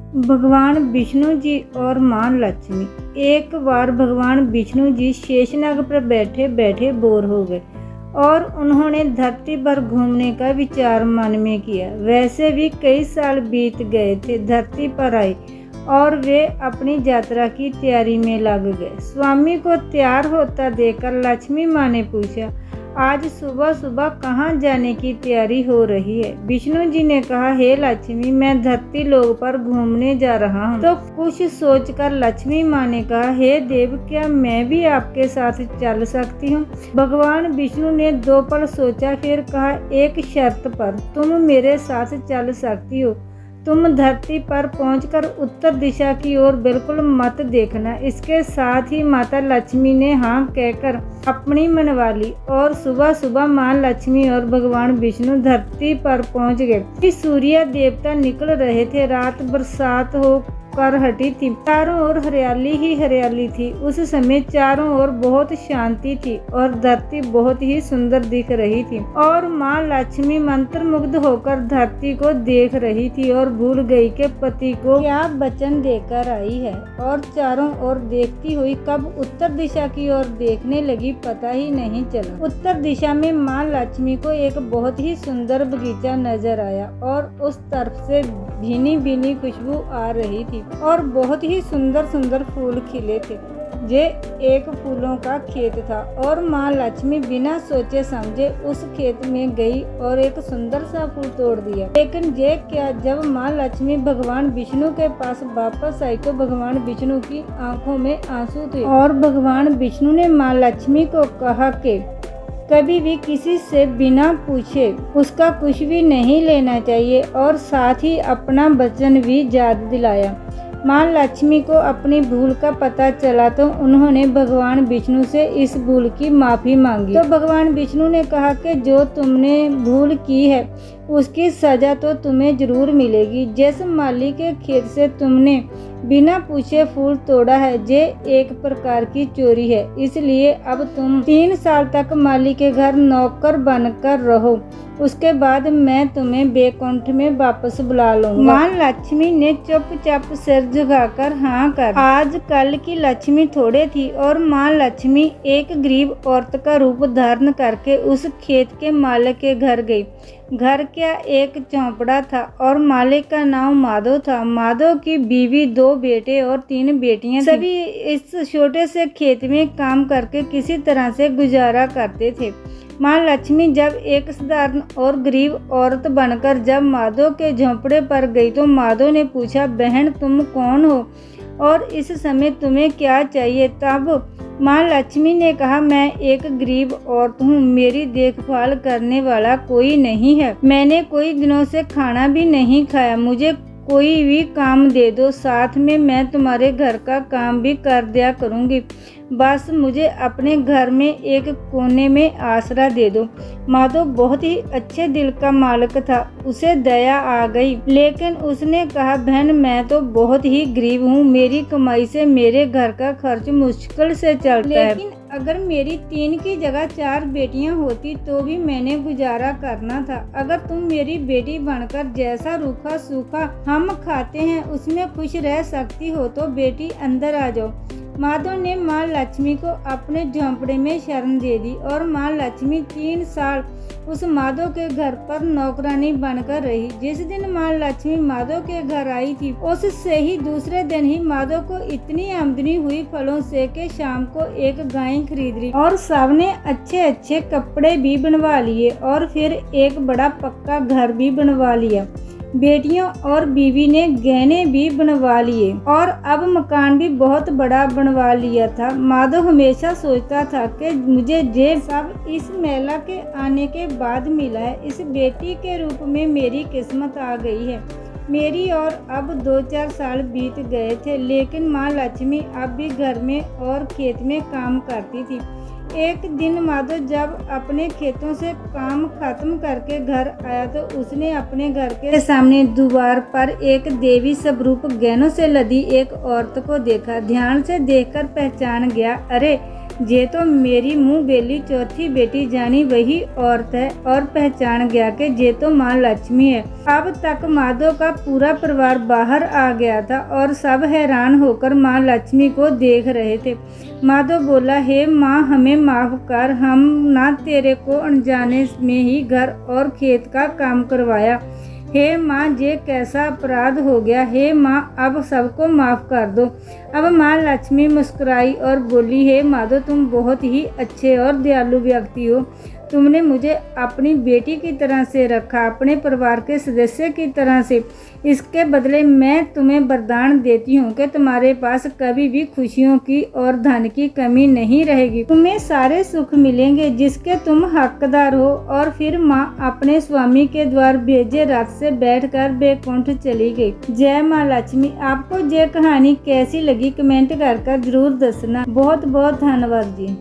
भगवान विष्णु जी और मां लक्ष्मी। एक बार भगवान विष्णु जी शेषनाग पर बैठे बैठे बोर हो गए और उन्होंने धरती पर घूमने का विचार मन में किया। वैसे भी कई साल बीत गए थे धरती पर आए और वे अपनी यात्रा की तैयारी में लग गए। स्वामी को तैयार होता देखकर लक्ष्मी माँ ने पूछा, आज सुबह सुबह कहाँ जाने की तैयारी हो रही है? विष्णु जी ने कहा, हे लक्ष्मी, मैं धरती लोक पर घूमने जा रहा हूँ। तो कुछ सोचकर लक्ष्मी माँ ने कहा, हे देव, क्या मैं भी आपके साथ चल सकती हूँ? भगवान विष्णु ने 2 पल सोचा, फिर कहा, एक शर्त पर तुम मेरे साथ चल सकती हो। तुम धरती पर पहुंचकर उत्तर दिशा की ओर बिल्कुल मत देखना। इसके साथ ही माता लक्ष्मी ने हाँ कहकर अपनी मनवा ली और सुबह सुबह मां लक्ष्मी और भगवान विष्णु धरती पर पहुंच गए। सूर्य देवता निकल रहे थे। रात बरसात हो कर हटी थी। चारों ओर हरियाली ही हरियाली थी। उस समय चारों ओर बहुत शांति थी और धरती बहुत ही सुंदर दिख रही थी और माँ लक्ष्मी मंत्रमुग्ध होकर धरती को देख रही थी और भूल गई कि पति को क्या वचन देकर आई है और चारों ओर देखती हुई कब उत्तर दिशा की ओर देखने लगी पता ही नहीं चला। उत्तर दिशा में माँ लक्ष्मी को एक बहुत ही सुंदर बगीचा नजर आया और उस तरफ से भीनी भीनी खुशबू आ रही थी और बहुत ही सुंदर सुंदर फूल खिले थे। ये एक फूलों का खेत था और माँ लक्ष्मी बिना सोचे समझे उस खेत में गई और एक सुंदर सा फूल तोड़ दिया। लेकिन ये क्या, जब माँ लक्ष्मी भगवान विष्णु के पास वापस आई तो भगवान विष्णु की आंखों में आंसू थे और भगवान विष्णु ने माँ लक्ष्मी को कहा कि कभी भी किसी से बिना पूछे उसका कुछ भी नहीं लेना चाहिए और साथ ही अपना वचन भी याद दिलाया। माँ लक्ष्मी को अपनी भूल का पता चला तो उन्होंने भगवान विष्णु से इस भूल की माफ़ी मांगी। तो भगवान विष्णु ने कहा कि जो तुमने भूल की है उसकी सजा तो तुम्हें जरूर मिलेगी। जिस माली के खेत से तुमने बिना पूछे फूल तोड़ा है ये एक प्रकार की चोरी है, इसलिए अब तुम 3 साल तक माली के घर नौकर बनकर रहो। उसके बाद मैं तुम्हें बैकुंठ में वापस बुला लूंगा। माँ लक्ष्मी ने चुपचाप सिर झुकाकर हाँ कर। आज कल की लक्ष्मी थोड़े थी और माँ लक्ष्मी एक गरीब औरत का रूप धारण करके उस खेत के मालिक के घर गई। घर क्या एक चौपड़ा था और मालिक का नाम माधव था। माधव की बीवी, 2 बेटे और 3 बेटियां थीं। सभी इस छोटे से खेत में काम करके किसी तरह से गुजारा करते थे। माँ लक्ष्मी जब एक साधारण और गरीब औरत बनकर जब माधव के झोंपड़े पर गई तो माधव ने पूछा, बहन तुम कौन हो और इस समय तुम्हें क्या चाहिए? तब माँ लक्ष्मी ने कहा, मैं एक गरीब औरत हूँ, मेरी देखभाल करने वाला कोई नहीं है। मैंने कई दिनों से खाना भी नहीं खाया, मुझे कोई भी काम दे दो, साथ में मैं तुम्हारे घर का काम भी कर दिया करूँगी। बस मुझे अपने घर में एक कोने में आसरा दे दो। माधव बहुत ही अच्छे दिल का मालिक था, उसे दया आ गई, लेकिन उसने कहा, बहन मैं तो बहुत ही गरीब हूँ, मेरी कमाई से मेरे घर का खर्च मुश्किल से चलता है। लेकिन अगर मेरी 3 की जगह 4 बेटियां होती तो भी मैंने गुजारा करना था। अगर तुम मेरी बेटी बनकर जैसा रूखा सूखा हम खाते हैं उसमें खुश रह सकती हो तो बेटी अंदर आ जाओ। माधव ने माँ लक्ष्मी को अपने झोंपड़े में शरण दे दी और माँ लक्ष्मी 3 साल उस माधव के घर पर नौकरानी बनकर रही। जिस दिन माँ लक्ष्मी माधव के घर आई थी उससे ही दूसरे दिन ही माधव को इतनी आमदनी हुई फलों से कि शाम को एक गाय खरीद ली और सबने अच्छे अच्छे कपड़े भी बनवा लिए और फिर एक बड़ा पक्का घर भी बनवा लिया। बेटियों और बीवी ने गहने भी बनवा लिए और अब मकान भी बहुत बड़ा बनवा लिया था। माधव हमेशा सोचता था कि मुझे ये सब इस महिला के आने के बाद मिला है। इस बेटी के रूप में मेरी किस्मत आ गई है मेरी। और अब 2-4 साल बीत गए थे लेकिन माँ लक्ष्मी अब भी घर में और खेत में काम करती थी। एक दिन माधव जब अपने खेतों से काम खत्म करके घर आया तो उसने अपने घर के सामने द्वार पर एक देवी स्वरूप गहनों से लदी एक औरत को देखा। ध्यान से देखकर पहचान गया, अरे जे तो मेरी मुँह बेली चौथी बेटी जानी वही औरत है और पहचान गया कि जे तो माँ लक्ष्मी है। अब तक माधव का पूरा परिवार बाहर आ गया था और सब हैरान होकर माँ लक्ष्मी को देख रहे थे। माधव बोला, हे माँ, हमें माफ़ कर, हम ना तेरे को अनजाने में ही घर और खेत का काम करवाया। हे माँ, ये कैसा अपराध हो गया। हे माँ, अब सबको माफ़ कर दो। अब माँ लक्ष्मी मुस्कुराई और बोली, हे माधव, तुम बहुत ही अच्छे और दयालु व्यक्ति हो। तुमने मुझे अपनी बेटी की तरह से रखा, अपने परिवार के सदस्य की तरह से। इसके बदले मैं तुम्हें वरदान देती हूँ कि तुम्हारे पास कभी भी खुशियों की और धन की कमी नहीं रहेगी। तुम्हें सारे सुख मिलेंगे जिसके तुम हकदार हो। और फिर माँ अपने स्वामी के द्वार भेजे रथ से बैठकर बैकुंठ चली गई। जय माँ लक्ष्मी। आपको ये कहानी कैसी लगी कमेंट कर जरूर दसना। बहुत बहुत धन्यवाद जी।